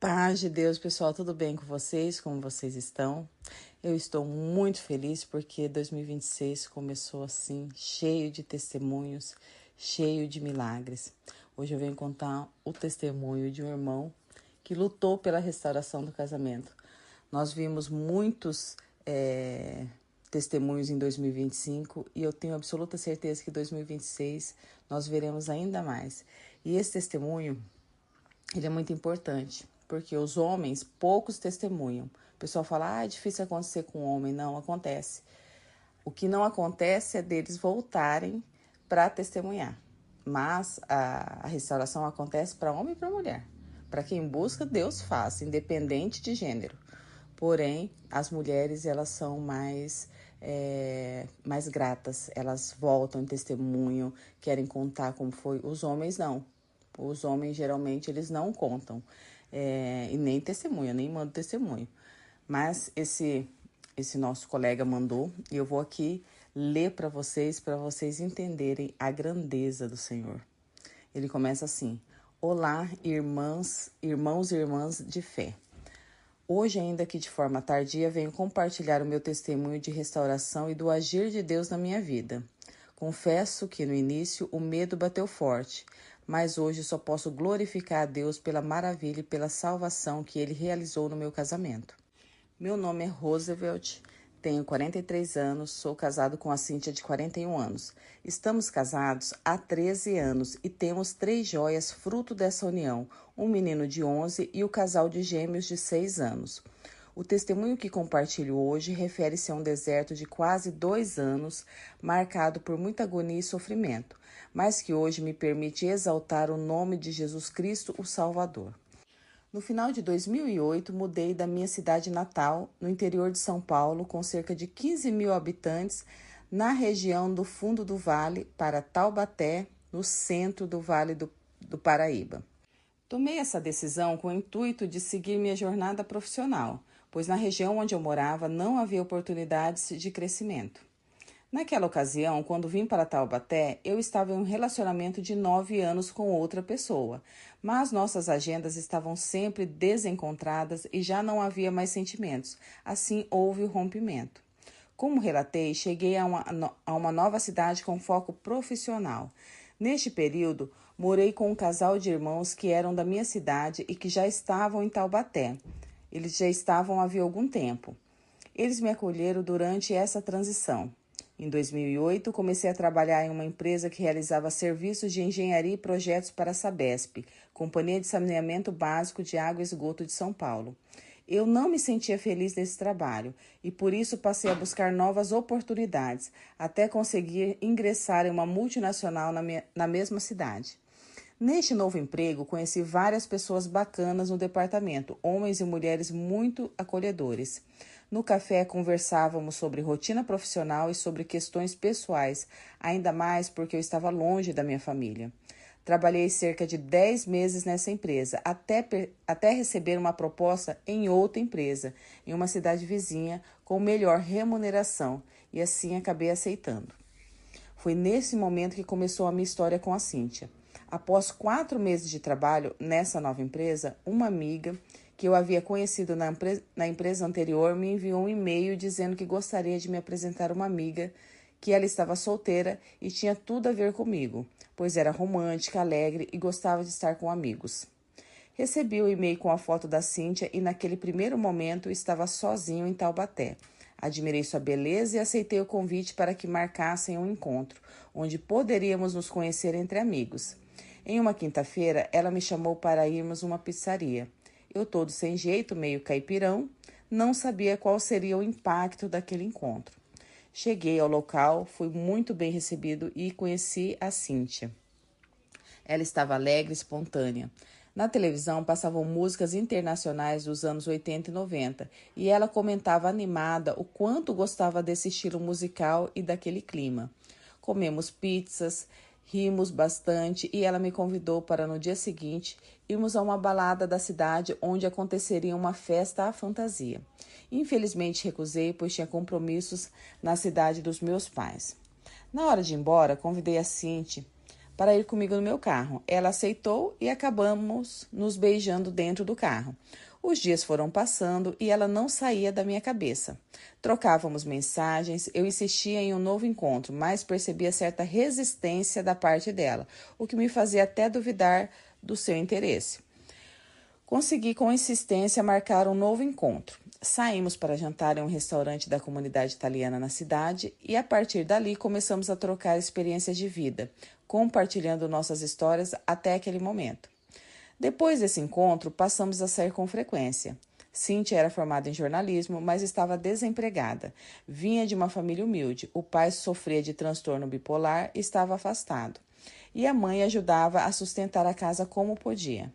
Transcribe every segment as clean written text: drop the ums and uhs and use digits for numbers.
Paz de Deus, pessoal, tudo bem com vocês? Como vocês estão? Eu estou muito feliz porque 2026 começou assim, cheio de testemunhos, cheio de milagres. Hoje eu venho contar o testemunho de um irmão que lutou pela restauração do casamento. Nós vimos muitos testemunhos em 2025 e eu tenho absoluta certeza que em 2026 nós veremos ainda mais. E esse testemunho, ele é muito importante, porque os homens, poucos testemunham. O pessoal fala, é difícil acontecer com o homem. Não, acontece. O que não acontece é deles voltarem para testemunhar. Mas a restauração acontece para homem e para mulher. Para quem busca, Deus faz, independente de gênero. Porém, as mulheres, elas são mais gratas. Elas voltam em testemunho, querem contar como foi. Os homens, não. Os homens, geralmente, eles não contam. E nem testemunha, nem mandam testemunho. Mas esse nosso colega mandou, e eu vou aqui ler para vocês entenderem a grandeza do Senhor. Ele começa assim: Olá, irmãos e irmãs de fé. Hoje, ainda que de forma tardia, venho compartilhar o meu testemunho de restauração e do agir de Deus na minha vida. Confesso que no início o medo bateu forte, mas hoje só posso glorificar a Deus pela maravilha e pela salvação que Ele realizou no meu casamento. Meu nome é Roosevelt, tenho 43 anos, sou casado com a Cíntia de 41 anos. Estamos casados há 13 anos e temos 3 joias fruto dessa união, um menino de 11 e o casal de gêmeos de 6 anos. O testemunho que compartilho hoje refere-se a um deserto de quase 2 anos, marcado por muita agonia e sofrimento, mas que hoje me permite exaltar o nome de Jesus Cristo, o Salvador. No final de 2008, mudei da minha cidade natal, no interior de São Paulo, com cerca de 15 mil habitantes, na região do fundo do vale, para Taubaté, no centro do Vale do Paraíba. Tomei essa decisão com o intuito de seguir minha jornada profissional, pois na região onde eu morava não havia oportunidades de crescimento. Naquela ocasião, quando vim para Taubaté, eu estava em um relacionamento de 9 anos com outra pessoa, mas nossas agendas estavam sempre desencontradas e já não havia mais sentimentos. Assim, houve o rompimento. Como relatei, cheguei a uma nova cidade com foco profissional. Neste período, morei com um casal de irmãos que eram da minha cidade e que já estavam em Taubaté. Eles já estavam havia algum tempo. Eles me acolheram durante essa transição. Em 2008, comecei a trabalhar em uma empresa que realizava serviços de engenharia e projetos para a Sabesp, Companhia de Saneamento Básico de Água e Esgoto de São Paulo. Eu não me sentia feliz nesse trabalho e por isso passei a buscar novas oportunidades, até conseguir ingressar em uma multinacional na mesma cidade. Neste novo emprego, conheci várias pessoas bacanas no departamento, homens e mulheres muito acolhedores. No café, conversávamos sobre rotina profissional e sobre questões pessoais, ainda mais porque eu estava longe da minha família. Trabalhei cerca de 10 meses nessa empresa, até receber uma proposta em outra empresa, em uma cidade vizinha, com melhor remuneração, e assim acabei aceitando. Foi nesse momento que começou a minha história com a Cíntia. Após 4 meses de trabalho nessa nova empresa, uma amiga que eu havia conhecido na empresa anterior me enviou um e-mail dizendo que gostaria de me apresentar uma amiga, que ela estava solteira e tinha tudo a ver comigo, pois era romântica, alegre e gostava de estar com amigos. Recebi o e-mail com a foto da Cíntia e naquele primeiro momento estava sozinho em Taubaté. Admirei sua beleza e aceitei o convite para que marcassem um encontro, onde poderíamos nos conhecer entre amigos. Em uma quinta-feira, ela me chamou para irmos a uma pizzaria. Eu, todo sem jeito, meio caipirão, não sabia qual seria o impacto daquele encontro. Cheguei ao local, fui muito bem recebido e conheci a Cíntia. Ela estava alegre e espontânea. Na televisão passavam músicas internacionais dos anos 80 e 90 e ela comentava animada o quanto gostava desse estilo musical e daquele clima. Comemos pizzas, rimos bastante e ela me convidou para no dia seguinte irmos a uma balada da cidade onde aconteceria uma festa à fantasia. Infelizmente recusei, pois tinha compromissos na cidade dos meus pais. Na hora de ir embora, convidei a Cíntia para ir comigo no meu carro. Ela aceitou e acabamos nos beijando dentro do carro. Os dias foram passando e ela não saía da minha cabeça. Trocávamos mensagens, eu insistia em um novo encontro, mas percebia certa resistência da parte dela, o que me fazia até duvidar do seu interesse. Consegui com insistência marcar um novo encontro. Saímos para jantar em um restaurante da comunidade italiana na cidade e a partir dali começamos a trocar experiências de vida, compartilhando nossas histórias até aquele momento. Depois desse encontro, passamos a sair com frequência. Cíntia era formada em jornalismo, mas estava desempregada. Vinha de uma família humilde. O pai sofria de transtorno bipolar e estava afastado. E a mãe ajudava a sustentar a casa como podia.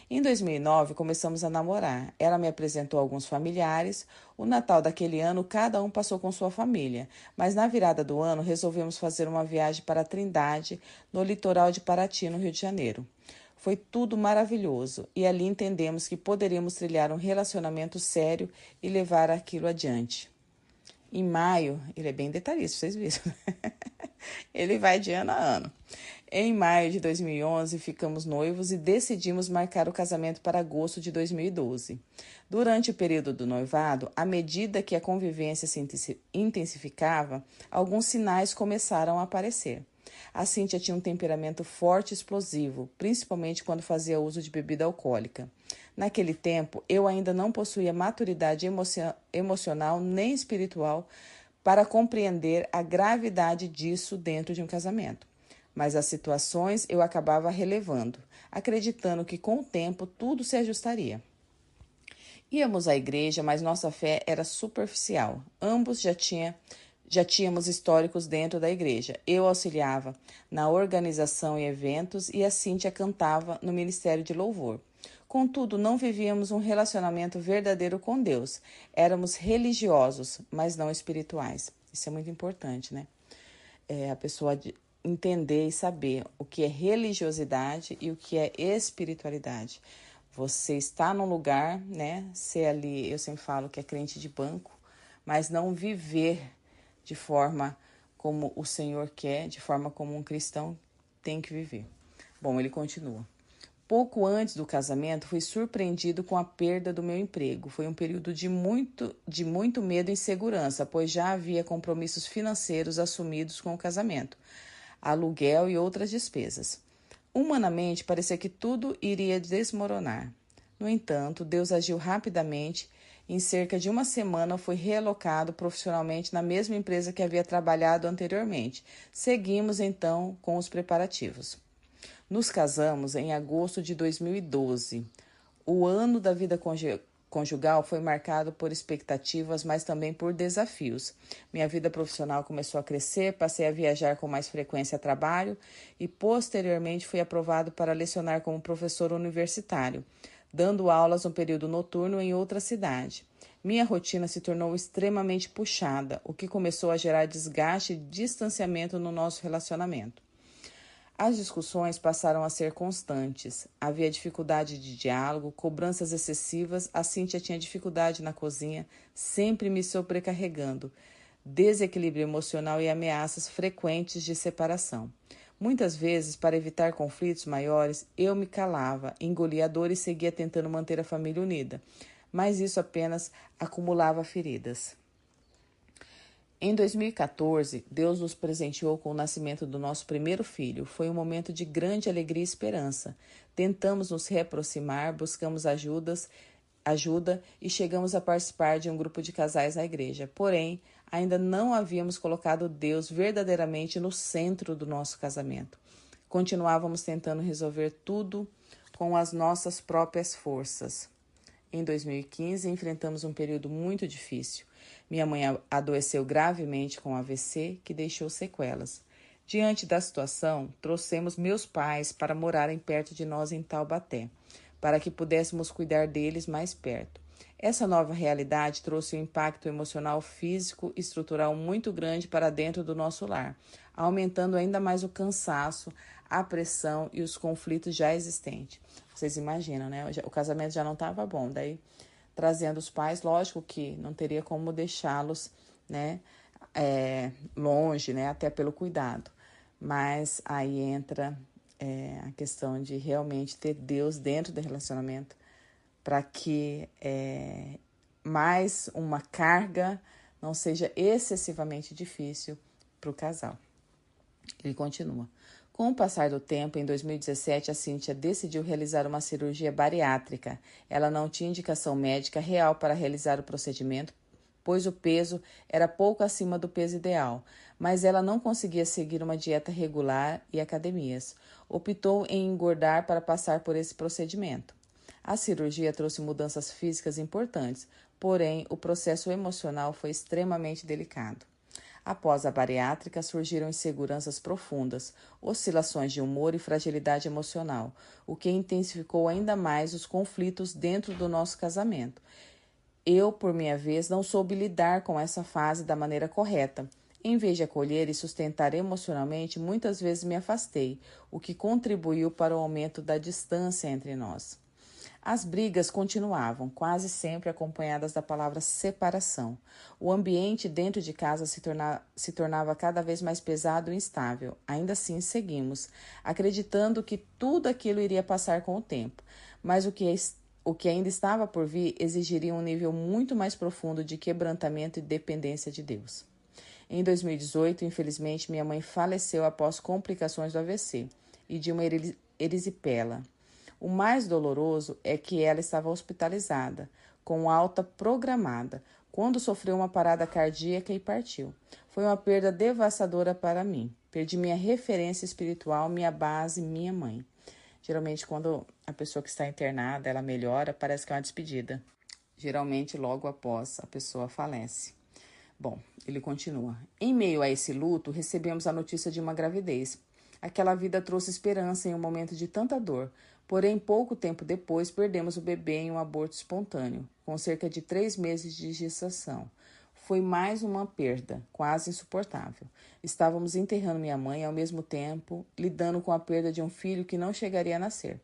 Em 2009, começamos a namorar. Ela me apresentou alguns familiares. O Natal daquele ano, cada um passou com sua família. Mas na virada do ano, resolvemos fazer uma viagem para Trindade, no litoral de Paraty, no Rio de Janeiro. Foi tudo maravilhoso e ali entendemos que poderíamos trilhar um relacionamento sério e levar aquilo adiante. Em maio, ele é bem detalhista, vocês viram, né? Ele vai de ano a ano. Em maio de 2011, ficamos noivos e decidimos marcar o casamento para agosto de 2012. Durante o período do noivado, à medida que a convivência se intensificava, alguns sinais começaram a aparecer. A Cíntia tinha um temperamento forte e explosivo, principalmente quando fazia uso de bebida alcoólica. Naquele tempo, eu ainda não possuía maturidade emocional nem espiritual para compreender a gravidade disso dentro de um casamento. Mas as situações eu acabava relevando, acreditando que com o tempo tudo se ajustaria. Íamos à igreja, mas nossa fé era superficial. Ambos já tínhamos históricos dentro da igreja. Eu auxiliava na organização e eventos e a Cíntia cantava no ministério de louvor. Contudo, não vivíamos um relacionamento verdadeiro com Deus. Éramos religiosos, mas não espirituais. Isso é muito importante, né? A pessoa entender e saber o que é religiosidade e o que é espiritualidade. Você está num lugar, né? Ser ali, eu sempre falo que é crente de banco, mas não viver de forma como o Senhor quer, de forma como um cristão tem que viver. Bom, ele continua. Pouco antes do casamento, fui surpreendido com a perda do meu emprego. Foi um período de muito medo e insegurança, pois já havia compromissos financeiros assumidos com o casamento, aluguel e outras despesas. Humanamente, parecia que tudo iria desmoronar. No entanto, Deus agiu rapidamente. Em cerca de uma semana, fui realocado profissionalmente na mesma empresa que havia trabalhado anteriormente. Seguimos, então, com os preparativos. Nos casamos em agosto de 2012. O ano da vida conjugal foi marcado por expectativas, mas também por desafios. Minha vida profissional começou a crescer, passei a viajar com mais frequência a trabalho e, posteriormente, fui aprovado para lecionar como professor universitário, dando aulas no período noturno em outra cidade. Minha rotina se tornou extremamente puxada, o que começou a gerar desgaste e distanciamento no nosso relacionamento. As discussões passaram a ser constantes. Havia dificuldade de diálogo, cobranças excessivas, a Cíntia tinha dificuldade na cozinha, sempre me sobrecarregando, desequilíbrio emocional e ameaças frequentes de separação. Muitas vezes, para evitar conflitos maiores, eu me calava, engolia a dor e seguia tentando manter a família unida, mas isso apenas acumulava feridas. Em 2014, Deus nos presenteou com o nascimento do nosso primeiro filho. Foi um momento de grande alegria e esperança. Tentamos nos reaproximar, buscamos ajuda e chegamos a participar de um grupo de casais na igreja. Porém, ainda não havíamos colocado Deus verdadeiramente no centro do nosso casamento. Continuávamos tentando resolver tudo com as nossas próprias forças. Em 2015, enfrentamos um período muito difícil. Minha mãe adoeceu gravemente com AVC, que deixou sequelas. Diante da situação, trouxemos meus pais para morarem perto de nós em Taubaté, para que pudéssemos cuidar deles mais perto. Essa nova realidade trouxe um impacto emocional, físico e estrutural muito grande para dentro do nosso lar, aumentando ainda mais o cansaço, a pressão e os conflitos já existentes. Vocês imaginam, né? O casamento já não estava bom, daí trazendo os pais, lógico que não teria como deixá-los, né, longe, né, até pelo cuidado. Mas aí entra a questão de realmente ter Deus dentro do relacionamento para que mais uma carga não seja excessivamente difícil para o casal. Ele continua. Com o passar do tempo, em 2017, a Cíntia decidiu realizar uma cirurgia bariátrica. Ela não tinha indicação médica real para realizar o procedimento, pois o peso era pouco acima do peso ideal, mas ela não conseguia seguir uma dieta regular e academias. Optou em engordar para passar por esse procedimento. A cirurgia trouxe mudanças físicas importantes, porém o processo emocional foi extremamente delicado. Após a bariátrica, surgiram inseguranças profundas, oscilações de humor e fragilidade emocional, o que intensificou ainda mais os conflitos dentro do nosso casamento. Eu, por minha vez, não soube lidar com essa fase da maneira correta. Em vez de acolher e sustentar emocionalmente, muitas vezes me afastei, o que contribuiu para o aumento da distância entre nós. As brigas continuavam, quase sempre acompanhadas da palavra separação. O ambiente dentro de casa se tornava cada vez mais pesado e instável. Ainda assim, seguimos, acreditando que tudo aquilo iria passar com o tempo. Mas o que ainda estava por vir exigiria um nível muito mais profundo de quebrantamento e dependência de Deus. Em 2018, infelizmente, minha mãe faleceu após complicações do AVC e de uma erisipela. O mais doloroso é que ela estava hospitalizada, com alta programada, quando sofreu uma parada cardíaca e partiu. Foi uma perda devastadora para mim. Perdi minha referência espiritual, minha base, minha mãe. Geralmente, quando a pessoa que está internada, ela melhora, parece que é uma despedida. Geralmente, logo após, a pessoa falece. Bom, ele continua. Em meio a esse luto, recebemos a notícia de uma gravidez. Aquela vida trouxe esperança em um momento de tanta dor. Porém, pouco tempo depois, perdemos o bebê em um aborto espontâneo, com cerca de 3 meses de gestação. Foi mais uma perda, quase insuportável. Estávamos enterrando minha mãe e, ao mesmo tempo, lidando com a perda de um filho que não chegaria a nascer.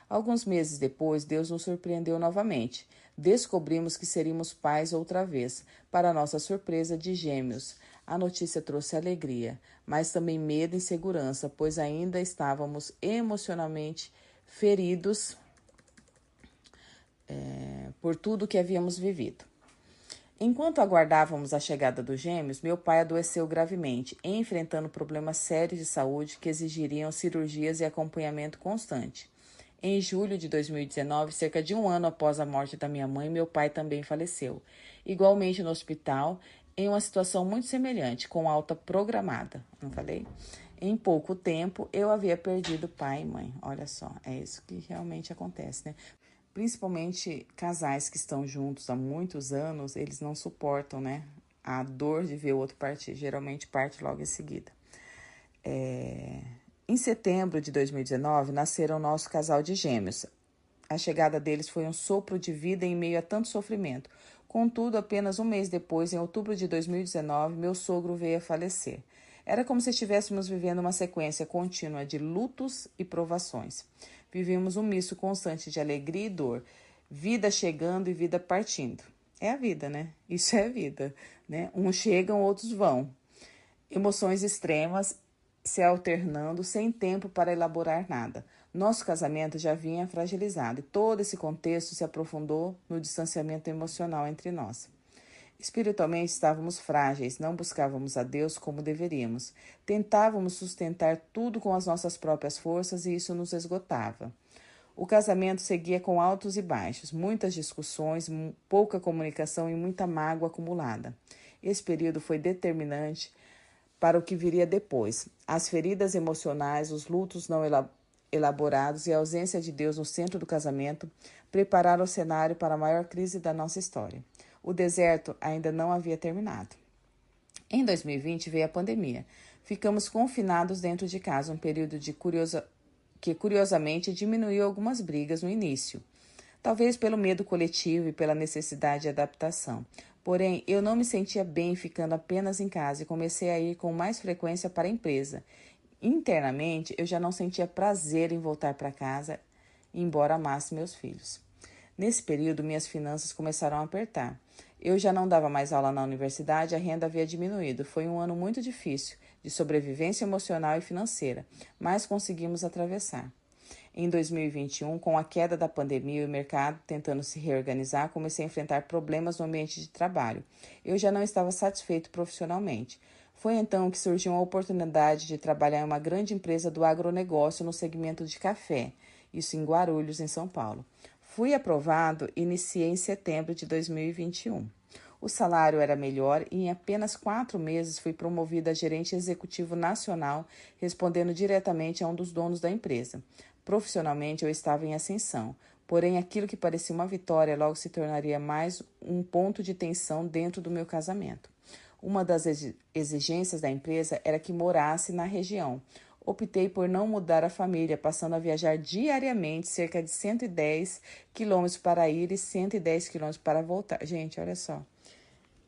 Alguns meses depois, Deus nos surpreendeu novamente. Descobrimos que seríamos pais outra vez, para nossa surpresa, de gêmeos. A notícia trouxe alegria, mas também medo e insegurança, pois ainda estávamos emocionalmente feridos por tudo que havíamos vivido. Enquanto aguardávamos a chegada dos gêmeos, meu pai adoeceu gravemente, enfrentando problemas sérios de saúde que exigiriam cirurgias e acompanhamento constante. Em julho de 2019, cerca de um ano após a morte da minha mãe, meu pai também faleceu, igualmente no hospital, em uma situação muito semelhante, com alta programada. Não falei? Em pouco tempo, eu havia perdido pai e mãe. Olha só, é isso que realmente acontece, né? Principalmente casais que estão juntos há muitos anos, eles não suportam, né, a dor de ver o outro partir. Geralmente parte logo em seguida. Em setembro de 2019, nasceram nosso casal de gêmeos. A chegada deles foi um sopro de vida em meio a tanto sofrimento. Contudo, apenas um mês depois, em outubro de 2019, meu sogro veio a falecer. Era como se estivéssemos vivendo uma sequência contínua de lutos e provações. Vivíamos um misto constante de alegria e dor, vida chegando e vida partindo. É a vida, né? Isso é a vida, né? Uns chegam, outros vão. Emoções extremas se alternando sem tempo para elaborar nada. Nosso casamento já vinha fragilizado e todo esse contexto se aprofundou no distanciamento emocional entre nós. Espiritualmente estávamos frágeis, não buscávamos a Deus como deveríamos. Tentávamos sustentar tudo com as nossas próprias forças e isso nos esgotava. O casamento seguia com altos e baixos, muitas discussões, pouca comunicação e muita mágoa acumulada. Esse período foi determinante para o que viria depois. As feridas emocionais, os lutos não elaborados e a ausência de Deus no centro do casamento prepararam o cenário para a maior crise da nossa história. O deserto ainda não havia terminado. Em 2020 veio a pandemia. Ficamos confinados dentro de casa, um período que curiosamente diminuiu algumas brigas no início. Talvez pelo medo coletivo e pela necessidade de adaptação. Porém, eu não me sentia bem ficando apenas em casa e comecei a ir com mais frequência para a empresa. Internamente, eu já não sentia prazer em voltar para casa, embora amasse meus filhos. Nesse período, minhas finanças começaram a apertar. Eu já não dava mais aula na universidade, a renda havia diminuído. Foi um ano muito difícil, de sobrevivência emocional e financeira, mas conseguimos atravessar. Em 2021, com a queda da pandemia e o mercado tentando se reorganizar, comecei a enfrentar problemas no ambiente de trabalho. Eu já não estava satisfeito profissionalmente. Foi então que surgiu a oportunidade de trabalhar em uma grande empresa do agronegócio no segmento de café, isso em Guarulhos, em São Paulo. Fui aprovado e iniciei em setembro de 2021. O salário era melhor e em apenas 4 meses fui promovida a gerente executivo nacional, respondendo diretamente a um dos donos da empresa. Profissionalmente eu estava em ascensão, porém aquilo que parecia uma vitória logo se tornaria mais um ponto de tensão dentro do meu casamento. Uma das exigências da empresa era que morasse na região. Optei por não mudar a família, passando a viajar diariamente cerca de 110 quilômetros para ir e 110 quilômetros para voltar. Gente, olha só.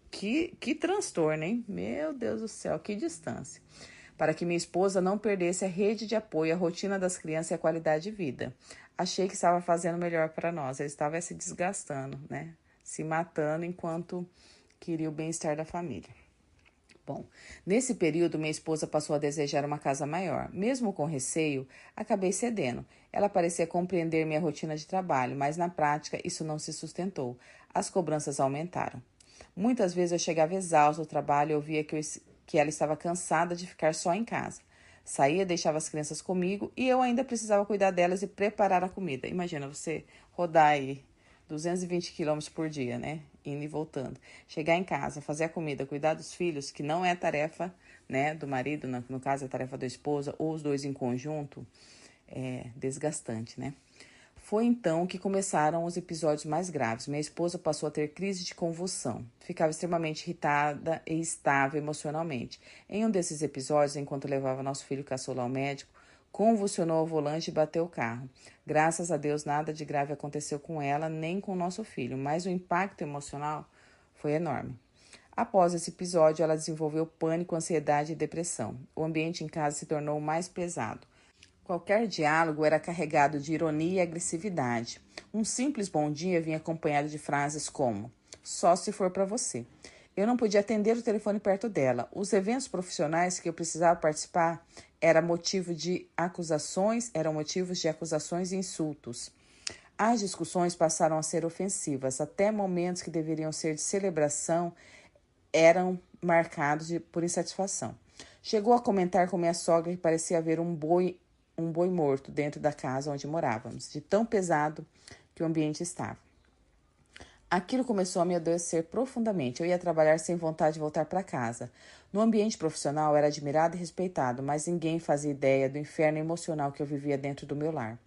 Que transtorno, hein? Meu Deus do céu, que distância. Para que minha esposa não perdesse a rede de apoio, a rotina das crianças e a qualidade de vida. Achei que estava fazendo o melhor para nós. Ele estava se desgastando, né? Se matando enquanto queria o bem-estar da família. Bom, nesse período, minha esposa passou a desejar uma casa maior. Mesmo com receio, acabei cedendo. Ela parecia compreender minha rotina de trabalho, mas na prática isso não se sustentou. As cobranças aumentaram. Muitas vezes eu chegava exausta do trabalho e ouvia que ela estava cansada de ficar só em casa. Saía, deixava as crianças comigo e eu ainda precisava cuidar delas e preparar a comida. Imagina você rodar aí 220 quilômetros por dia, né? Indo e voltando. Chegar em casa, fazer a comida, cuidar dos filhos, que não é tarefa, né, do marido, no caso é tarefa da esposa, ou os dois em conjunto, é desgastante, né? Foi então que começaram os episódios mais graves. Minha esposa passou a ter crise de convulsão. Ficava extremamente irritada e instável emocionalmente. Em um desses episódios, enquanto levava nosso filho caçula ao médico, convulsionou ao volante e bateu o carro. Graças a Deus, nada de grave aconteceu com ela, nem com nosso filho, mas o impacto emocional foi enorme. Após esse episódio, ela desenvolveu pânico, ansiedade e depressão. O ambiente em casa se tornou mais pesado. Qualquer diálogo era carregado de ironia e agressividade. Um simples bom dia vinha acompanhado de frases como: só se for para você. Eu não podia atender o telefone perto dela. Os eventos profissionais que eu precisava participar eram motivos de acusações e insultos. As discussões passaram a ser ofensivas. Até momentos que deveriam ser de celebração eram marcados por insatisfação. Chegou a comentar com minha sogra que parecia haver um boi morto dentro da casa onde morávamos, de tão pesado que o ambiente estava. Aquilo começou a me adoecer profundamente. Eu ia trabalhar sem vontade de voltar para casa. No ambiente profissional, era admirado e respeitado, mas ninguém fazia ideia do inferno emocional que eu vivia dentro do meu lar.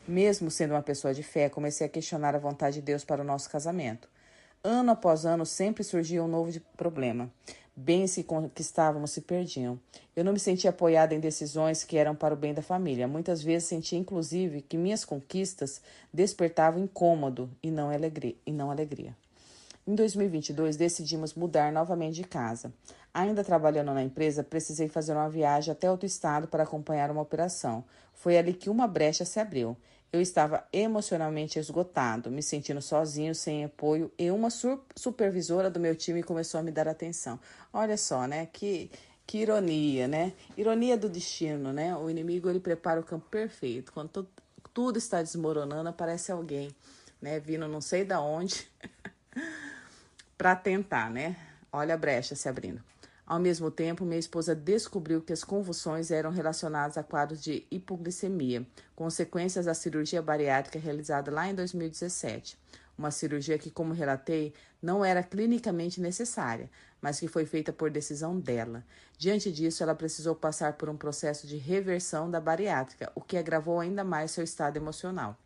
Mesmo sendo uma pessoa de fé, comecei a questionar a vontade de Deus para o nosso casamento. Ano após ano, sempre surgia um novo problema. Bens que conquistávamos se perdiam. Eu não me sentia apoiada em decisões que eram para o bem da família. Muitas vezes sentia, inclusive, que minhas conquistas despertavam incômodo e não alegria. Em 2022, decidimos mudar novamente de casa. Ainda trabalhando na empresa, precisei fazer uma viagem até outro estado para acompanhar uma operação. Foi ali que uma brecha se abriu. Eu estava emocionalmente esgotado, me sentindo sozinho, sem apoio, e uma supervisora do meu time começou a me dar atenção. Olha só, né? Que ironia, né? Ironia do destino, né? O inimigo, ele prepara o campo perfeito. Quando tudo está desmoronando, aparece alguém, né? Vindo não sei da onde para tentar, né? Olha a brecha se abrindo. Ao mesmo tempo, minha esposa descobriu que as convulsões eram relacionadas a quadros de hipoglicemia, consequências da cirurgia bariátrica realizada lá em 2017. Uma cirurgia que, como relatei, não era clinicamente necessária, mas que foi feita por decisão dela. Diante disso, ela precisou passar por um processo de reversão da bariátrica, o que agravou ainda mais seu estado emocional.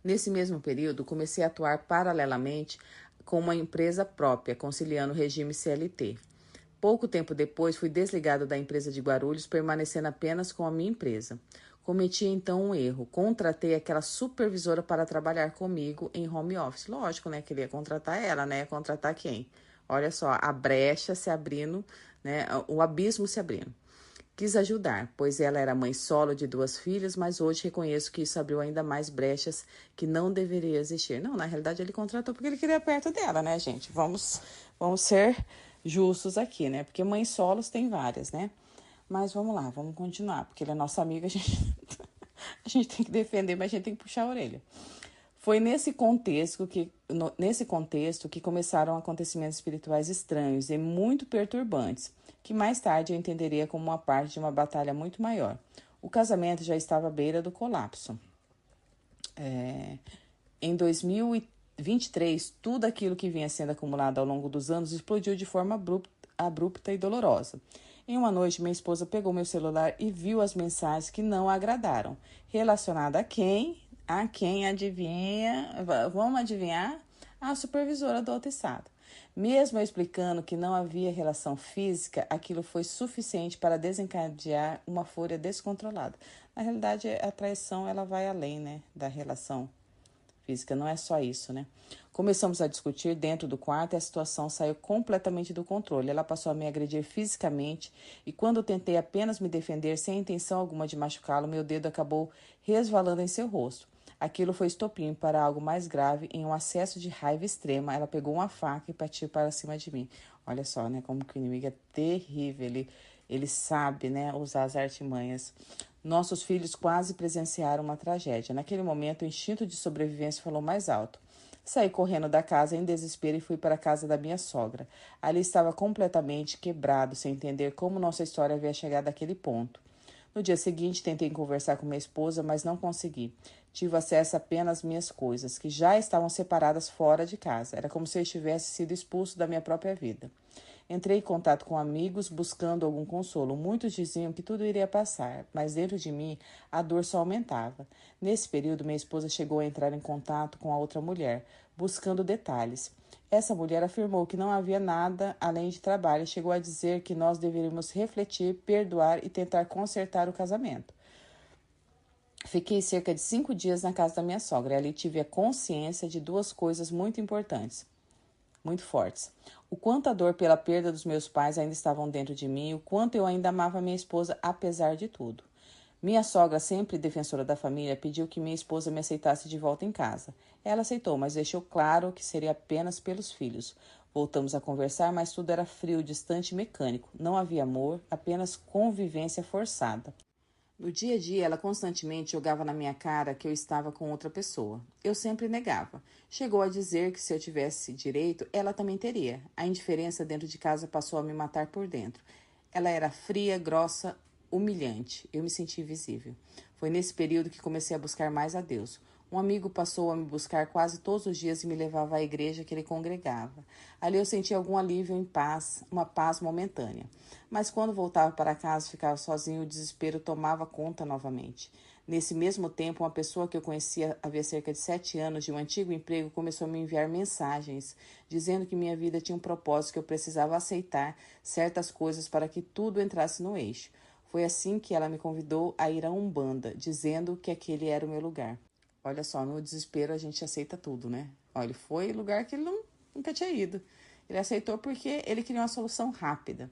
Nesse mesmo período, comecei a atuar paralelamente com uma empresa própria, conciliando o regime CLT. Pouco tempo depois, fui desligado da empresa de Guarulhos, permanecendo apenas com a minha empresa. Cometi então um erro. Contratei aquela supervisora para trabalhar comigo em home office. Lógico, né? Queria contratar ela, né? Contratar quem? Olha só, a brecha se abrindo, né? O abismo se abrindo. Quis ajudar, pois ela era mãe solo de 2 filhas, mas hoje reconheço que isso abriu ainda mais brechas que não deveria existir. Não, na realidade ele contratou porque ele queria perto dela, né, gente? Vamos ser justos aqui, né? Porque mães solos tem várias, né? Mas vamos lá, vamos continuar, porque ele é nosso amigo, a gente, a gente tem que defender, mas a gente tem que puxar a orelha. Foi nesse contexto que começaram acontecimentos espirituais estranhos e muito perturbantes, que mais tarde eu entenderia como uma parte de uma batalha muito maior. O casamento já estava à beira do colapso. Em 2023, tudo aquilo que vinha sendo acumulado ao longo dos anos explodiu de forma abrupta e dolorosa. Em uma noite, minha esposa pegou meu celular e viu as mensagens que não a agradaram. Relacionada a quem? A quem adivinha? Vamos adivinhar? A supervisora do outro estado. Mesmo eu explicando que não havia relação física, aquilo foi suficiente para desencadear uma fúria descontrolada. Na realidade, a traição ela vai além, né, da relação física, não é só isso, né? Começamos a discutir dentro do quarto e a situação saiu completamente do controle. Ela passou a me agredir fisicamente e quando eu tentei apenas me defender sem intenção alguma de machucá-lo, meu dedo acabou resvalando em seu rosto. Aquilo foi estopim para algo mais grave. Em um acesso de raiva extrema, ela pegou uma faca e partiu para cima de mim. Olha só, né, como que o inimigo é terrível, ele sabe, né, usar as artimanhas. Nossos filhos quase presenciaram uma tragédia. Naquele momento, o instinto de sobrevivência falou mais alto. Saí correndo da casa em desespero e fui para a casa da minha sogra. Ali estava completamente quebrado, sem entender como nossa história havia chegado àquele ponto. No dia seguinte, tentei conversar com minha esposa, mas não consegui. Tive acesso apenas às minhas coisas, que já estavam separadas fora de casa. Era como se eu tivesse sido expulso da minha própria vida. Entrei em contato com amigos, buscando algum consolo. Muitos diziam que tudo iria passar, mas dentro de mim a dor só aumentava. Nesse período, minha esposa chegou a entrar em contato com a outra mulher, buscando detalhes. Essa mulher afirmou que não havia nada além de trabalho e chegou a dizer que nós deveríamos refletir, perdoar e tentar consertar o casamento. Fiquei cerca de 5 dias na casa da minha sogra e ali tive a consciência de duas coisas muito importantes, muito fortes. O quanto a dor pela perda dos meus pais ainda estavam dentro de mim e o quanto eu ainda amava minha esposa apesar de tudo. Minha sogra, sempre defensora da família, pediu que minha esposa me aceitasse de volta em casa. Ela aceitou, mas deixou claro que seria apenas pelos filhos. Voltamos a conversar, mas tudo era frio, distante e mecânico. Não havia amor, apenas convivência forçada. No dia a dia, ela constantemente jogava na minha cara que eu estava com outra pessoa. Eu sempre negava. Chegou a dizer que se eu tivesse direito, ela também teria. A indiferença dentro de casa passou a me matar por dentro. Ela era fria, grossa, humilhante. Eu me senti invisível. Foi nesse período que comecei a buscar mais a Deus. Um amigo passou a me buscar quase todos os dias e me levava à igreja que ele congregava. Ali eu sentia algum alívio em paz, uma paz momentânea. Mas quando voltava para casa e ficava sozinho, o desespero tomava conta novamente. Nesse mesmo tempo, uma pessoa que eu conhecia havia cerca de 7 anos, de um antigo emprego, começou a me enviar mensagens, dizendo que minha vida tinha um propósito, que eu precisava aceitar certas coisas para que tudo entrasse no eixo. Foi assim que ela me convidou a ir a Umbanda, dizendo que aquele era o meu lugar. Olha só, no desespero a gente aceita tudo, né? Olha, ele foi lugar que ele nunca tinha ido. Ele aceitou porque ele queria uma solução rápida.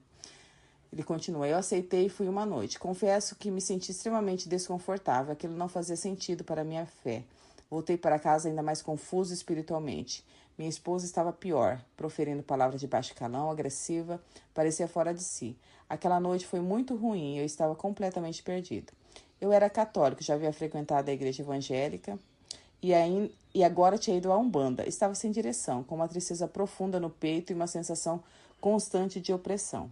Ele continua, eu aceitei e fui uma noite. Confesso que me senti extremamente desconfortável, aquilo não fazia sentido para a minha fé. Voltei para casa ainda mais confuso espiritualmente. Minha esposa estava pior, proferindo palavras de baixo calão, agressiva, parecia fora de si. Aquela noite foi muito ruim e eu estava completamente perdido. Eu era católico, já havia frequentado a igreja evangélica e agora tinha ido a Umbanda. Estava sem direção, com uma tristeza profunda no peito e uma sensação constante de opressão.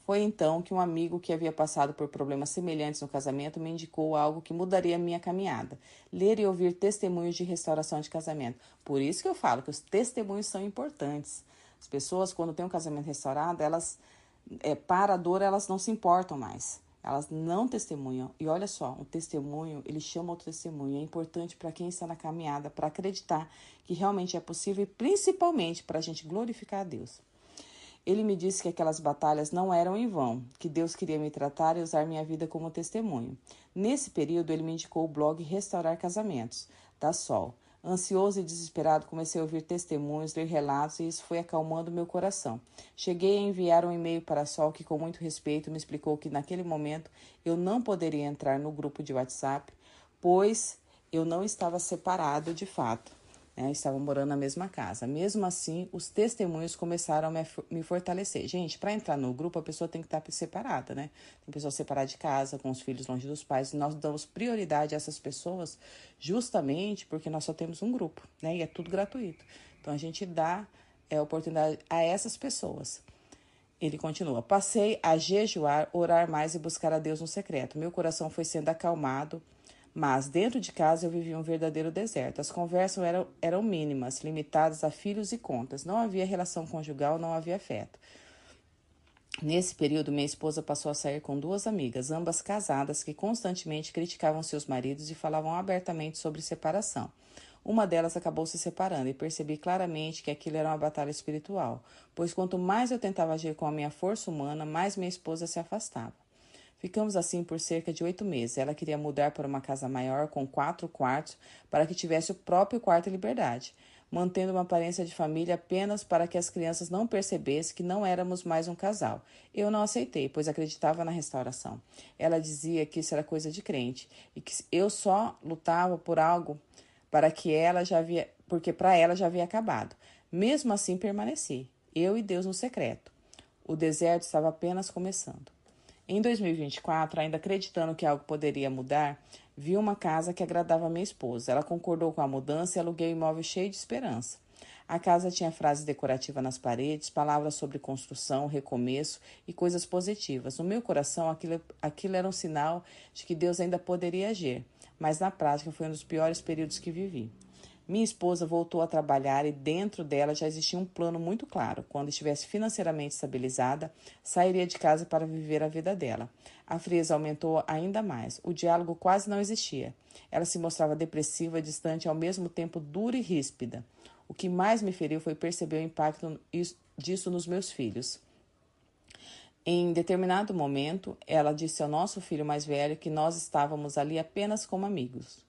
Foi então que um amigo que havia passado por problemas semelhantes no casamento me indicou algo que mudaria a minha caminhada. Ler e ouvir testemunhos de restauração de casamento. Por isso que eu falo que os testemunhos são importantes. As pessoas, quando têm um casamento restaurado, elas, para a dor, elas não se importam mais. Elas não testemunham. E olha só, um testemunho, ele chama outro testemunho. É importante para quem está na caminhada, para acreditar que realmente é possível e principalmente para a gente glorificar a Deus. Ele me disse que aquelas batalhas não eram em vão, que Deus queria me tratar e usar minha vida como testemunho. Nesse período, ele me indicou o blog Restaurar Casamentos, da Sol. Ansioso e desesperado, comecei a ouvir testemunhos, ler relatos e isso foi acalmando meu coração. Cheguei a enviar um e-mail para a Sol que, com muito respeito, me explicou que naquele momento eu não poderia entrar no grupo de WhatsApp, pois eu não estava separado de fato. né? Estavam morando na mesma casa. Mesmo assim, os testemunhos começaram a me fortalecer. Gente, para entrar no grupo, a pessoa tem que estar separada, né? Tem pessoa separada de casa, com os filhos longe dos pais. E nós damos prioridade a essas pessoas justamente porque nós só temos um grupo, né? E é tudo gratuito. Então, a gente dá oportunidade a essas pessoas. Ele continua: passei a jejuar, orar mais e buscar a Deus no secreto. Meu coração foi sendo acalmado, mas dentro de casa eu vivia um verdadeiro deserto. As conversas eram mínimas, limitadas a filhos e contas. Não havia relação conjugal, não havia afeto. Nesse período, minha esposa passou a sair com 2 amigas, ambas casadas, que constantemente criticavam seus maridos e falavam abertamente sobre separação. Uma delas acabou se separando e percebi claramente que aquilo era uma batalha espiritual, pois quanto mais eu tentava agir com a minha força humana, mais minha esposa se afastava. Ficamos assim por cerca de 8 meses. Ela queria mudar para uma casa maior com 4 quartos para que tivesse o próprio quarto e liberdade, mantendo uma aparência de família apenas para que as crianças não percebessem que não éramos mais um casal. Eu não aceitei, pois acreditava na restauração. Ela dizia que isso era coisa de crente e que eu só lutava por algo para que ela já havia, porque para ela já havia acabado. Mesmo assim permaneci, eu e Deus no secreto. O deserto estava apenas começando. Em 2024, ainda acreditando que algo poderia mudar, vi uma casa que agradava a minha esposa. Ela concordou com a mudança e aluguei um imóvel cheio de esperança. A casa tinha frases decorativas nas paredes, palavras sobre construção, recomeço e coisas positivas. No meu coração, aquilo era um sinal de que Deus ainda poderia agir, mas na prática foi um dos piores períodos que vivi. Minha esposa voltou a trabalhar e dentro dela já existia um plano muito claro. Quando estivesse financeiramente estabilizada, sairia de casa para viver a vida dela. A frieza aumentou ainda mais. O diálogo quase não existia. Ela se mostrava depressiva, distante e ao mesmo tempo dura e ríspida. O que mais me feriu foi perceber o impacto disso nos meus filhos. Em determinado momento, ela disse ao nosso filho mais velho que nós estávamos ali apenas como amigos.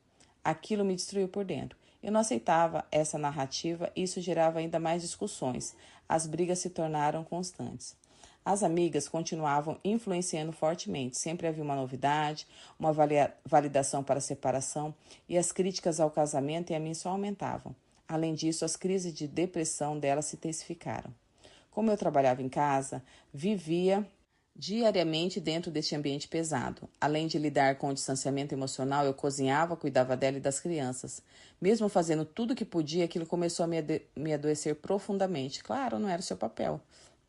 Aquilo me destruiu por dentro. Eu não aceitava essa narrativa e isso gerava ainda mais discussões. As brigas se tornaram constantes. As amigas continuavam influenciando fortemente. Sempre havia uma novidade, uma validação para a separação e as críticas ao casamento e a mim só aumentavam. Além disso, as crises de depressão dela se intensificaram. Como eu trabalhava em casa, vivia diariamente dentro deste ambiente pesado. Além de lidar com o distanciamento emocional, eu cozinhava, cuidava dela e das crianças. Mesmo fazendo tudo o que podia, aquilo começou a me adoecer profundamente. Claro, não era o seu papel,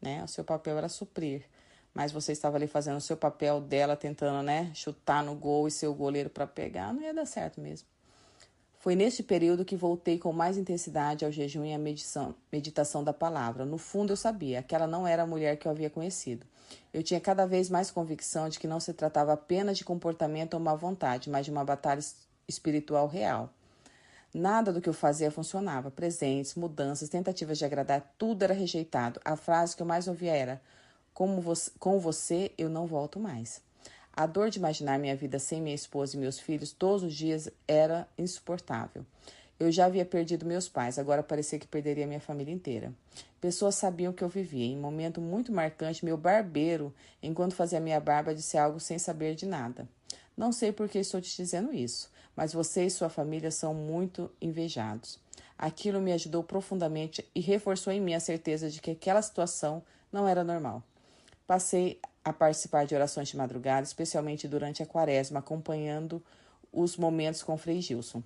né? O seu papel era suprir. Mas você estava ali fazendo o seu papel dela, tentando, né, chutar no gol e ser o goleiro para pegar. Não ia dar certo mesmo. Foi neste período que voltei com mais intensidade ao jejum e à meditação da palavra. No fundo, eu sabia, aquela não era a mulher que eu havia conhecido. Eu tinha cada vez mais convicção de que não se tratava apenas de comportamento ou má vontade, mas de uma batalha espiritual real. Nada do que eu fazia funcionava. Presentes, mudanças, tentativas de agradar, tudo era rejeitado. A frase que eu mais ouvia era: com você eu não volto mais. A dor de imaginar minha vida sem minha esposa e meus filhos todos os dias era insuportável. Eu já havia perdido meus pais, agora parecia que perderia minha família inteira. Pessoas sabiam que eu vivia. Em um momento muito marcante, meu barbeiro, enquanto fazia minha barba, disse algo sem saber de nada. Não sei por que estou te dizendo isso, mas você e sua família são muito invejados. Aquilo me ajudou profundamente e reforçou em mim a certeza de que aquela situação não era normal. Passei a participar de orações de madrugada, especialmente durante a quaresma, acompanhando os momentos com Frei Gilson.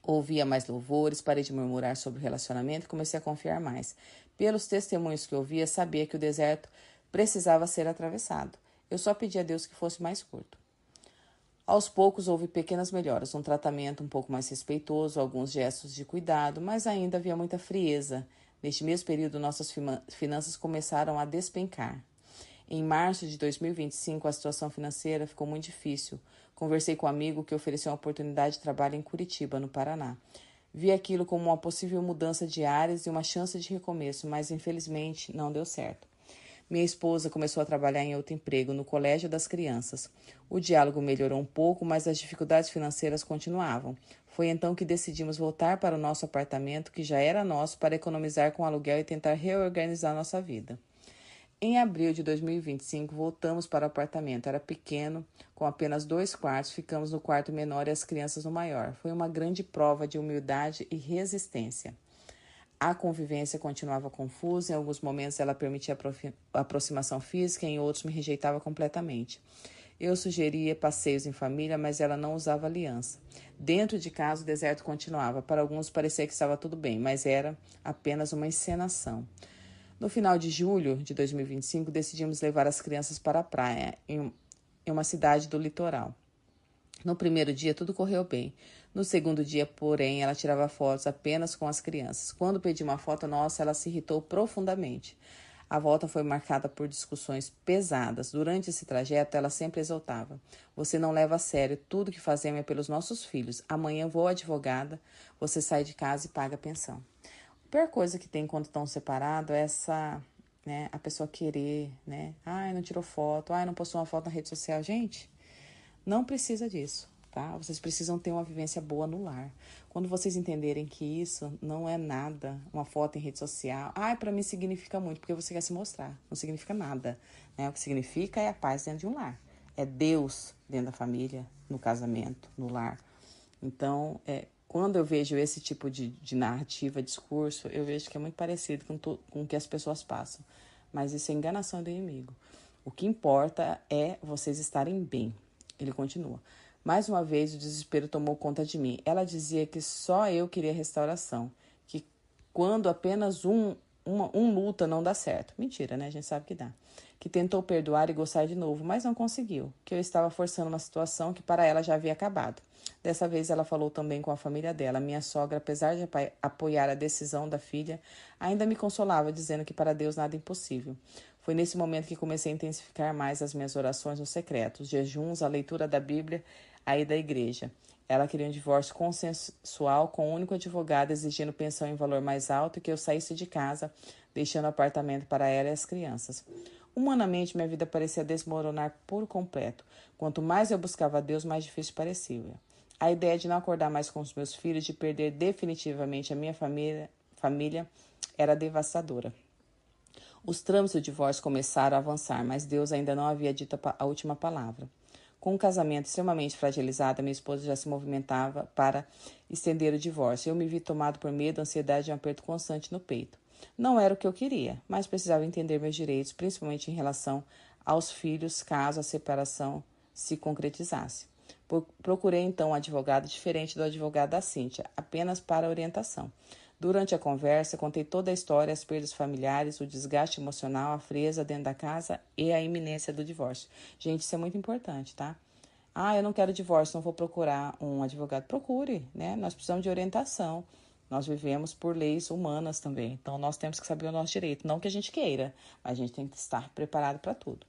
Ouvia mais louvores, parei de murmurar sobre o relacionamento e comecei a confiar mais. Pelos testemunhos que ouvia, sabia que o deserto precisava ser atravessado. Eu só pedi a Deus que fosse mais curto. Aos poucos houve pequenas melhoras, um tratamento um pouco mais respeitoso, alguns gestos de cuidado, mas ainda havia muita frieza. Neste mesmo período, nossas finanças começaram a despencar. Em março de 2025, a situação financeira ficou muito difícil. Conversei com um amigo que ofereceu uma oportunidade de trabalho em Curitiba, no Paraná. Vi aquilo como uma possível mudança de áreas e uma chance de recomeço, mas infelizmente não deu certo. Minha esposa começou a trabalhar em outro emprego, no colégio das crianças. O diálogo melhorou um pouco, mas as dificuldades financeiras continuavam. Foi então que decidimos voltar para o nosso apartamento, que já era nosso, para economizar com o aluguel e tentar reorganizar nossa vida. Em abril de 2025, voltamos para o apartamento. Era pequeno, com apenas 2 quartos. Ficamos no quarto menor e as crianças no maior. Foi uma grande prova de humildade e resistência. A convivência continuava confusa. Em alguns momentos ela permitia a aproximação física, em outros me rejeitava completamente. Eu sugeria passeios em família, mas ela não usava aliança. Dentro de casa, o deserto continuava. Para alguns parecia que estava tudo bem, mas era apenas uma encenação. No final de julho de 2025, decidimos levar as crianças para a praia, em uma cidade do litoral. No primeiro dia, tudo correu bem. No segundo dia, porém, ela tirava fotos apenas com as crianças. Quando pedi uma foto nossa, ela se irritou profundamente. A volta foi marcada por discussões pesadas. Durante esse trajeto, ela sempre exultava: "Você não leva a sério, tudo que fazemos é pelos nossos filhos. Amanhã vou à advogada, você sai de casa e paga a pensão." A pior coisa que tem quando estão separados é essa, né, a pessoa querer, né? Ai, não tirou foto, ai, não postou uma foto na rede social. Gente, não precisa disso, tá? Vocês precisam ter uma vivência boa no lar. Quando vocês entenderem que isso não é nada, uma foto em rede social, ai, pra mim significa muito, porque você quer se mostrar. Não significa nada, né? O que significa é a paz dentro de um lar. É Deus dentro da família, no casamento, no lar. Então, quando eu vejo esse tipo de narrativa, discurso, eu vejo que é muito parecido com o que as pessoas passam. Mas isso é enganação do inimigo. O que importa é vocês estarem bem. Ele continua: "Mais uma vez, o desespero tomou conta de mim. Ela dizia que só eu queria restauração, que quando apenas um luta não dá certo." Mentira, né? A gente sabe que dá. "Que tentou perdoar e gostar de novo, mas não conseguiu. Que eu estava forçando uma situação que para ela já havia acabado." Dessa vez ela falou também com a família dela. Minha sogra, apesar de apoiar a decisão da filha, ainda me consolava, dizendo que para Deus nada é impossível. Foi nesse momento que comecei a intensificar mais as minhas orações no secreto, os jejuns, a leitura da Bíblia, a ida à igreja. Ela queria um divórcio consensual com o único advogado exigindo pensão em valor mais alto e que eu saísse de casa, deixando o apartamento para ela e as crianças. Humanamente, minha vida parecia desmoronar por completo. Quanto mais eu buscava a Deus, mais difícil parecia. A ideia de não acordar mais com os meus filhos, de perder definitivamente a minha família era devastadora. Os trâmites do divórcio começaram a avançar, mas Deus ainda não havia dito a última palavra. Com o casamento extremamente fragilizado, minha esposa já se movimentava para estender o divórcio. Eu me vi tomado por medo, ansiedade e um aperto constante no peito. Não era o que eu queria, mas precisava entender meus direitos, principalmente em relação aos filhos, caso a separação se concretizasse. Procurei então um advogado diferente do advogado da Cíntia, apenas para orientação. Durante a conversa, contei toda a história, as perdas familiares, o desgaste emocional, a frieza dentro da casa e a iminência do divórcio. Gente, isso é muito importante, tá? Ah, eu não quero divórcio, não vou procurar um advogado. Procure, né? Nós precisamos de orientação. Nós vivemos por leis humanas também. Então, nós temos que saber o nosso direito. Não que a gente queira, mas a gente tem que estar preparado para tudo.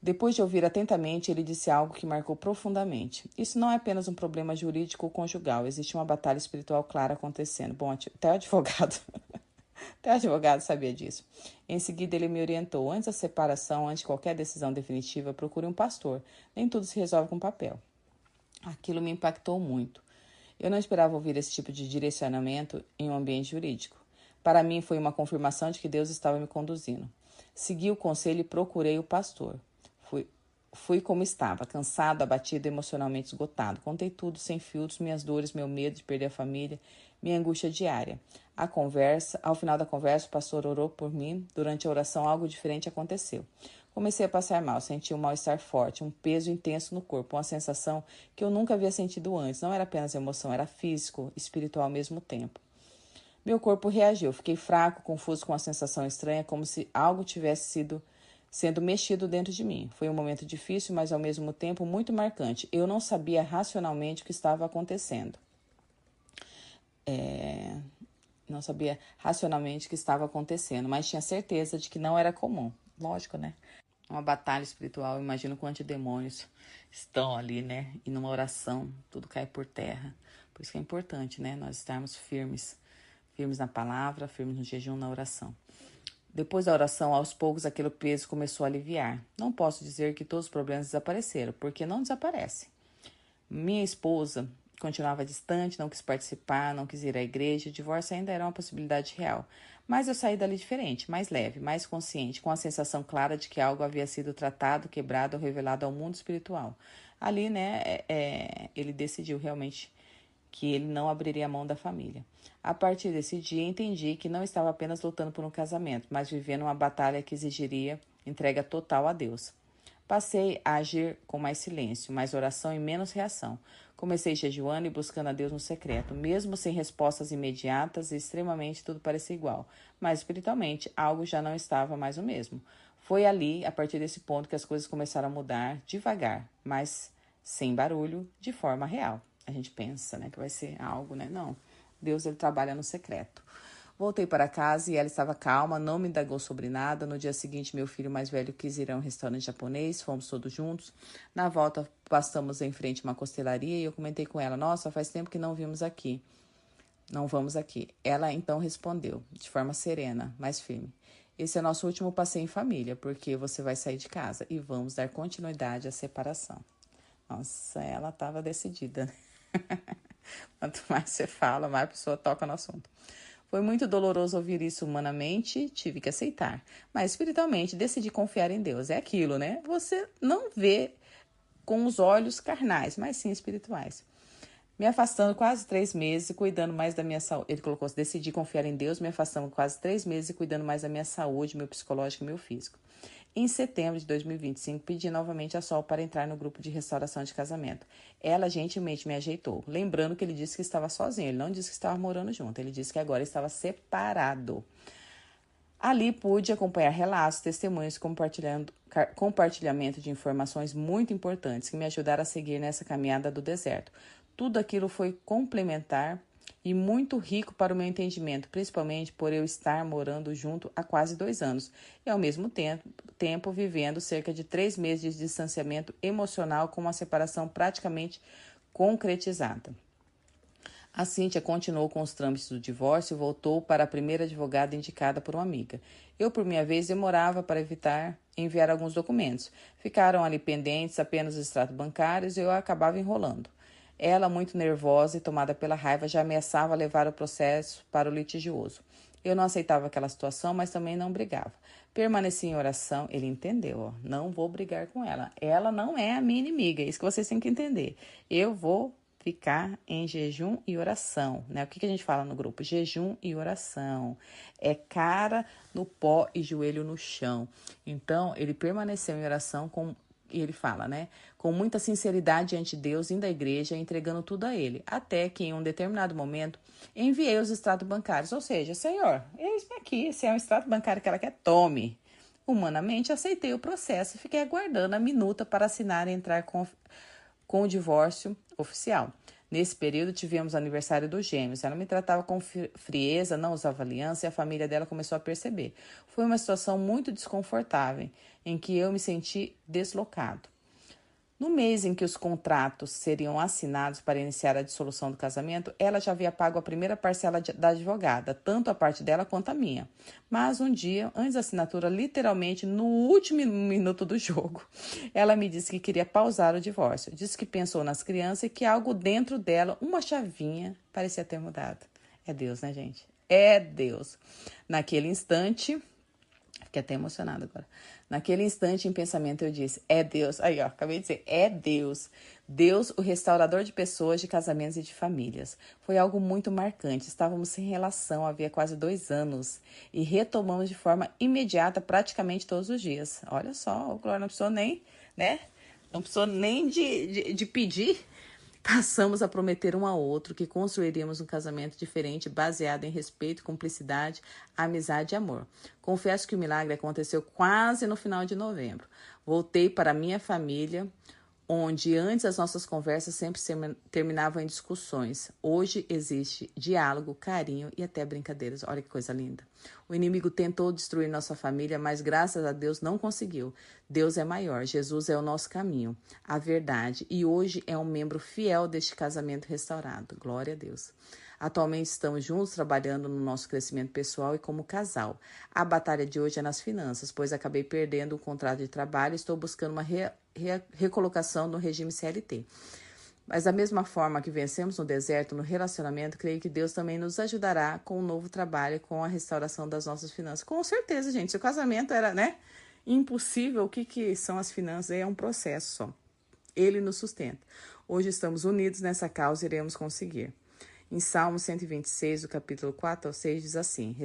Depois de ouvir atentamente, ele disse algo que marcou profundamente. Isso não é apenas um problema jurídico ou conjugal. Existe uma batalha espiritual clara acontecendo. Bom, até o advogado... até o advogado sabia disso. Em seguida, ele me orientou. Antes da separação, antes de qualquer decisão definitiva, procure um pastor. Nem tudo se resolve com papel. Aquilo me impactou muito. Eu não esperava ouvir esse tipo de direcionamento em um ambiente jurídico. Para mim, foi uma confirmação de que Deus estava me conduzindo. Segui o conselho e procurei o pastor. Fui como estava, cansado, abatido, emocionalmente esgotado. Contei tudo sem filtros, minhas dores, meu medo de perder a família, minha angústia diária. Ao final da conversa, o pastor orou por mim. Durante a oração, algo diferente aconteceu. Comecei a passar mal, senti um mal-estar forte, um peso intenso no corpo, uma sensação que eu nunca havia sentido antes. Não era apenas emoção, era físico, espiritual ao mesmo tempo. Meu corpo reagiu, fiquei fraco, confuso com uma sensação estranha, como se algo tivesse sendo mexido dentro de mim. Foi um momento difícil, mas ao mesmo tempo muito marcante. Eu não sabia racionalmente o que estava acontecendo. Não sabia racionalmente o que estava acontecendo, mas tinha certeza de que não era comum. Lógico, né? Uma batalha espiritual, imagino quantos demônios estão ali, né? E numa oração, tudo cai por terra. Por isso que é importante, né? Nós estarmos firmes na palavra, firmes no jejum, na oração. Depois da oração, aos poucos, aquele peso começou a aliviar. Não posso dizer que todos os problemas desapareceram, porque não desaparecem. Minha esposa continuava distante, não quis participar, não quis ir à igreja. O divórcio ainda era uma possibilidade real. Mas eu saí dali diferente, mais leve, mais consciente, com a sensação clara de que algo havia sido tratado, quebrado ou revelado ao mundo espiritual. Ali, né, ele decidiu realmente que ele não abriria a mão da família. A partir desse dia, entendi que não estava apenas lutando por um casamento, mas vivendo uma batalha que exigiria entrega total a Deus. Passei a agir com mais silêncio, mais oração e menos reação. Comecei jejuando e buscando a Deus no secreto, mesmo sem respostas imediatas e extremamente tudo parecia igual. Mas espiritualmente, algo já não estava mais o mesmo. Foi ali, a partir desse ponto, que as coisas começaram a mudar devagar, mas sem barulho, de forma real. A gente pensa, né, que vai ser algo, né? Não. Deus, ele trabalha no secreto. Voltei para casa e ela estava calma, não me indagou sobre nada. No dia seguinte, meu filho mais velho quis ir a um restaurante japonês, fomos todos juntos. Na volta, passamos em frente a uma costelaria e eu comentei com ela: nossa, faz tempo que não vimos aqui. Não vamos aqui. Ela então respondeu, de forma serena, mas firme: esse é nosso último passeio em família, porque você vai sair de casa e vamos dar continuidade à separação. Nossa, ela estava decidida, né? Quanto mais você fala, mais a pessoa toca no assunto. Foi muito doloroso ouvir isso humanamente, tive que aceitar. Mas espiritualmente, decidi confiar em Deus. É aquilo, né? Você não vê com os olhos carnais, mas sim espirituais. Me afastando quase 3 meses e cuidando mais da minha saúde. Ele colocou: decidi confiar em Deus, me afastando quase 3 meses e cuidando mais da minha saúde, meu psicológico e meu físico. Em setembro de 2025, pedi novamente a Sol para entrar no grupo de restauração de casamento. Ela gentilmente me ajeitou, lembrando que ele disse que estava sozinho. Ele não disse que estava morando junto, ele disse que agora estava separado. Ali pude acompanhar relatos, testemunhos, compartilhamento de informações muito importantes que me ajudaram a seguir nessa caminhada do deserto. Tudo aquilo foi complementar e muito rico para o meu entendimento, principalmente por eu estar morando junto há quase 2 anos e, ao mesmo tempo vivendo cerca de 3 meses de distanciamento emocional com uma separação praticamente concretizada. A Cíntia continuou com os trâmites do divórcio e voltou para a primeira advogada indicada por uma amiga. Eu, por minha vez, demorava para evitar enviar alguns documentos. Ficaram ali pendentes apenas os extratos bancários e eu acabava enrolando. Ela, muito nervosa e tomada pela raiva, já ameaçava levar o processo para o litigioso. Eu não aceitava aquela situação, mas também não brigava. Permaneci em oração. Ele entendeu, ó. Não vou brigar com ela. Ela não é a minha inimiga. É isso que vocês têm que entender. Eu vou ficar em jejum e oração, né? O que a gente fala no grupo? Jejum e oração. É cara no pó e joelho no chão. Então, ele permaneceu em oração e ele fala, né? Com muita sinceridade diante de Deus, indo à igreja, entregando tudo a ele. Até que, em um determinado momento, enviei os extratos bancários. Ou seja, Senhor, eis-me aqui. Se é um extrato bancário que ela quer, tome. Humanamente, aceitei o processo e fiquei aguardando a minuta para assinar e entrar com o divórcio oficial. Nesse período, tivemos o aniversário dos gêmeos. Ela me tratava com frieza, não usava aliança e a família dela começou a perceber. Foi uma situação muito desconfortável, em que eu me senti deslocado. No mês em que os contratos seriam assinados para iniciar a dissolução do casamento, ela já havia pago a primeira parcela da advogada, tanto a parte dela quanto a minha. Mas um dia, antes da assinatura, literalmente no último minuto do jogo, ela me disse que queria pausar o divórcio. Disse que pensou nas crianças e que algo dentro dela, uma chavinha, parecia ter mudado. É Deus, né, gente? É Deus. Naquele instante... Fiquei até emocionada agora. Naquele instante, em pensamento, eu disse: é Deus. Aí, ó, acabei de dizer: é Deus. Deus, o restaurador de pessoas, de casamentos e de famílias. Foi algo muito marcante. Estávamos sem relação havia quase 2 anos. E retomamos de forma imediata, praticamente todos os dias. Olha só, o Glória não precisou nem, né? Não precisou nem de pedir. Passamos a prometer um ao outro que construiríamos um casamento diferente, baseado em respeito, cumplicidade, amizade e amor. Confesso que o milagre aconteceu quase no final de novembro. Voltei para a minha família, onde antes as nossas conversas sempre terminavam em discussões. Hoje existe diálogo, carinho e até brincadeiras. Olha que coisa linda. O inimigo tentou destruir nossa família, mas graças a Deus não conseguiu. Deus é maior, Jesus é o nosso caminho, a verdade, e hoje é um membro fiel deste casamento restaurado. Glória a Deus. Atualmente estamos juntos trabalhando no nosso crescimento pessoal e como casal. A batalha de hoje é nas finanças, pois acabei perdendo o contrato de trabalho e estou buscando uma recolocação no regime CLT. Mas da mesma forma que vencemos no deserto, no relacionamento, creio que Deus também nos ajudará com um novo trabalho, com a restauração das nossas finanças. Com certeza, gente. Se o casamento era, né, impossível, o que são as finanças? É um processo só. Ele nos sustenta. Hoje estamos unidos nessa causa e iremos conseguir. Em Salmo 126, do capítulo 4 ao 6, diz assim: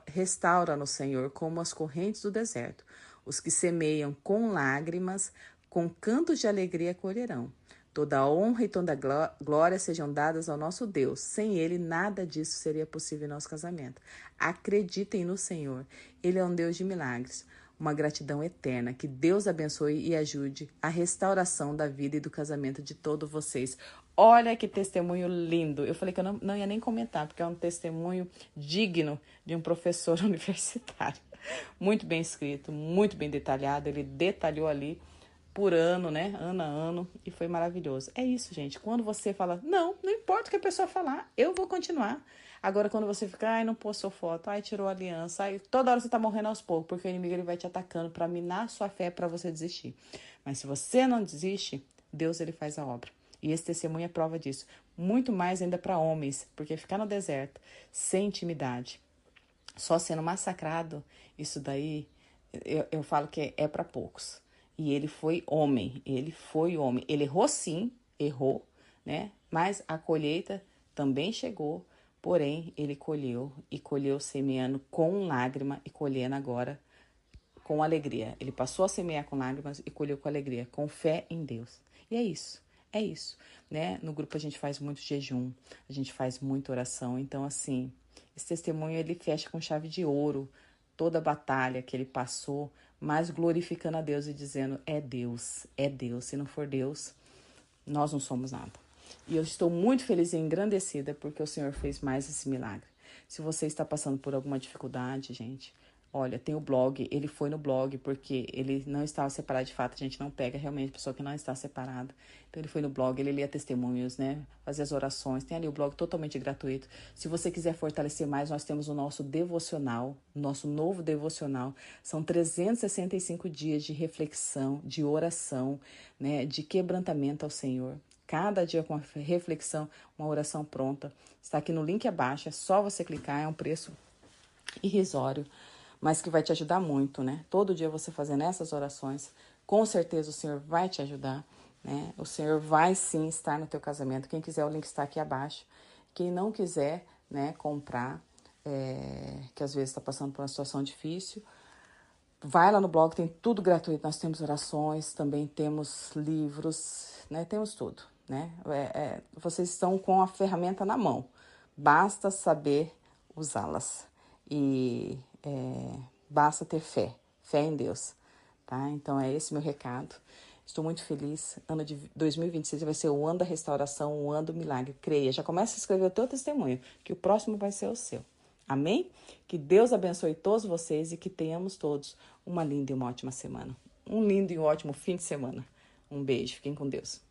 Restaura-nos, Senhor, como as correntes do deserto. Os que semeiam com lágrimas, com cantos de alegria colherão. Toda a honra e toda a glória sejam dadas ao nosso Deus. Sem Ele, nada disso seria possível em nosso casamento. Acreditem no Senhor. Ele é um Deus de milagres. Uma gratidão eterna. Que Deus abençoe e ajude a restauração da vida e do casamento de todos vocês. Olha que testemunho lindo. Eu falei que eu não ia nem comentar, porque é um testemunho digno de um professor universitário. Muito bem escrito, muito bem detalhado. Ele detalhou ali por ano, né? Ano a ano. E foi maravilhoso. É isso, gente. Quando você fala, não importa o que a pessoa falar, eu vou continuar. Agora, quando você fica, ai, não postou foto, ai, tirou a aliança, ai, toda hora você tá morrendo aos poucos, porque o inimigo ele vai te atacando para minar sua fé para você desistir. Mas se você não desiste, Deus ele faz a obra. E esse testemunho é prova disso. Muito mais ainda para homens, porque ficar no deserto, sem intimidade, só sendo massacrado, isso daí, eu falo que é para poucos. E ele foi homem, Ele errou sim, errou, né? Mas a colheita também chegou, porém ele colheu, e colheu semeando com lágrima e colhendo agora com alegria. Ele passou a semear com lágrimas e colheu com alegria, com fé em Deus. E é isso, né? No grupo a gente faz muito jejum, a gente faz muita oração. Então, assim, esse testemunho ele fecha com chave de ouro toda a batalha que ele passou, mas glorificando a Deus e dizendo, é Deus. Se não for Deus, nós não somos nada. E eu estou muito feliz e engrandecida porque o Senhor fez mais esse milagre. Se você está passando por alguma dificuldade, gente, olha, tem o blog, ele foi no blog porque ele não estava separado de fato, a gente não pega realmente pessoa que não está separada. Então ele foi no blog, ele lia testemunhos, né, fazia as orações, tem ali o blog totalmente gratuito. Se você quiser fortalecer mais, nós temos o nosso devocional, nosso novo devocional. São 365 dias de reflexão, de oração, né, de quebrantamento ao Senhor. Cada dia com uma reflexão, uma oração pronta. Está aqui no link abaixo, é só você clicar, é um preço irrisório, mas que vai te ajudar muito, né? Todo dia você fazendo essas orações, com certeza o Senhor vai te ajudar, né? O Senhor vai sim estar no teu casamento. Quem quiser, o link está aqui abaixo. Quem não quiser, né, comprar, que às vezes está passando por uma situação difícil, vai lá no blog, tem tudo gratuito. Nós temos orações, também temos livros, né? Temos tudo, né? Vocês estão com a ferramenta na mão. Basta saber usá-las. E basta ter fé em Deus, tá? Então é esse meu recado. Estou muito feliz. Ano de 2026 vai ser o ano da restauração, o ano do milagre. Creia, já começa a escrever o teu testemunho, que o próximo vai ser o seu. Amém? Que Deus abençoe todos vocês e que tenhamos todos uma linda e uma ótima semana. Um lindo e um ótimo fim de semana. Um beijo, fiquem com Deus.